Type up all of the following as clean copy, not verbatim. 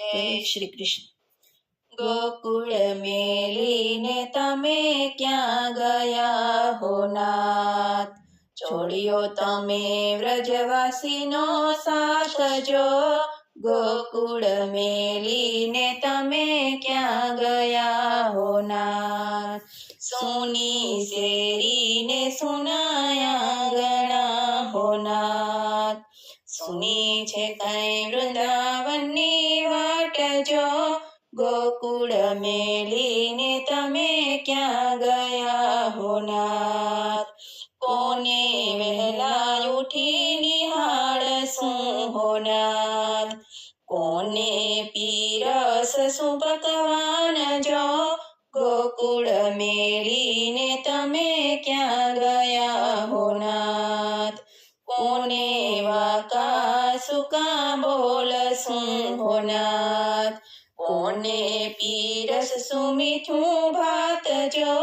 જય શ્રી કૃષ્ણ। ગોકુળ મેલીને તમે ક્યાં ગયા હો નાથ, છોડ્યો તમે વ્રજવાસીનો સાથ જો। ગોકુળ મેલીને તમે ક્યાં ગયા હો નાથ, સોની શેરીને સુનાયા ગણા હો નાથ। સુની છે કઈ વૃંદાવનની વાટ જો, ગોકુળ મેલીને તમે ક્યાં ગયા હો નાથ। કોને વહેલા ઉઠી નિહાળશું હો નાથ, કોને પીરસશું પકવાન જો। ગોકુળ મેલીને તમે ક્યાં ગયા હો નાથ, કોને વાકા સુકા બોલશું હો નાથ, કોને પીરસશું મીઠું ભાત જો।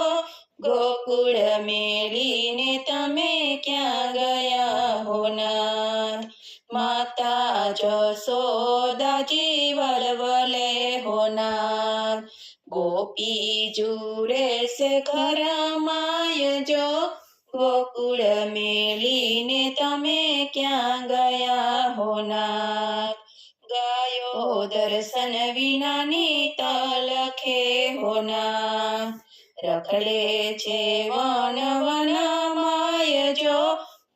ગોકુળ મેલીને તમે ક્યાં ગયા હો નાથ, માતા જશોદાજી વલવલે હો નાથ, ગોપી જુરે સે ઘર માય જો। ગોકુળ મેલીને તમે ક્યાં ગયા હો નાથ, ગાયો દર્શન વિનાની તલખે હો નાથ, રખડે છે વન વન માય જો।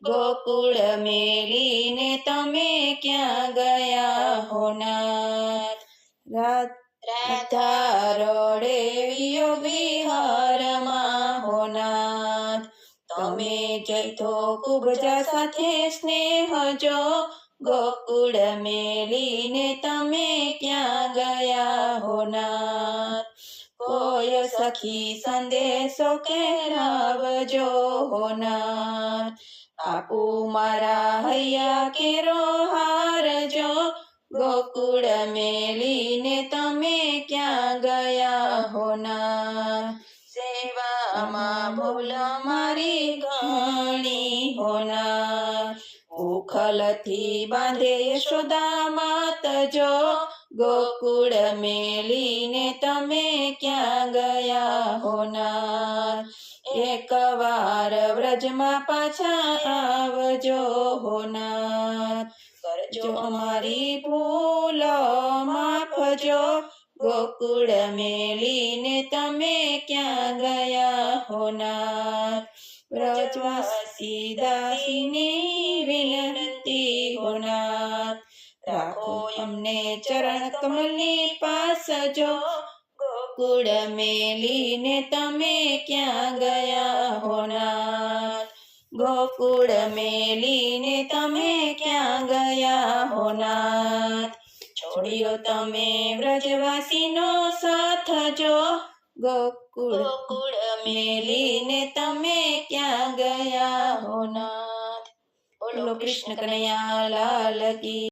ગોકુળ મેલીને તમે ક્યાં ગયા હો નાથ, રાધા રડે વિયોગ વિહારમાં હો નાથ, તમે જઈતો કુબજા સાથે સ્નેહ જો। ગોકુળ મેલીને તમે ક્યાં ગયા હો નાથ, કોઈ સખી સંદેશો કહેરાવજો હો નાથ, આપુ મારા હૈયા કેરો હાર જો। ગોકુળ મેલીને તમે ક્યાં ગયા હો નાથ, સેવામાં ભૂલ મારી ઘણી હો નાથ, ઉખલથી બાંધે યશોદા માત જો। ગોકુળ મેલીને તમે ક્યાં ગયા હો નાથ, એક વાર વ્રજમાં પાછા આવજો હો નાથ, કરજો અમારી ભૂલ માફ જો। ગોકુળ મેલીને તમે ક્યાં ગયા હો નાથ, વ્રજવાસી દાસીની વિનંતી હો નાથ, રાખો અમને ચરણ કમલની પાસ જો। ગોકુળ મેલીને તમે ક્યાં ગયા હો નાથ, ગોકુળ મેલીને તમે ક્યાં ગયા હો નાથ, છોડ્યો તમે વ્રજવાસીનો સાથ જો। ગોકુળ મેલીને તમે ક્યાં ગયા હો નાથ। બોલો કૃષ્ણ કનૈયા લાલ કી।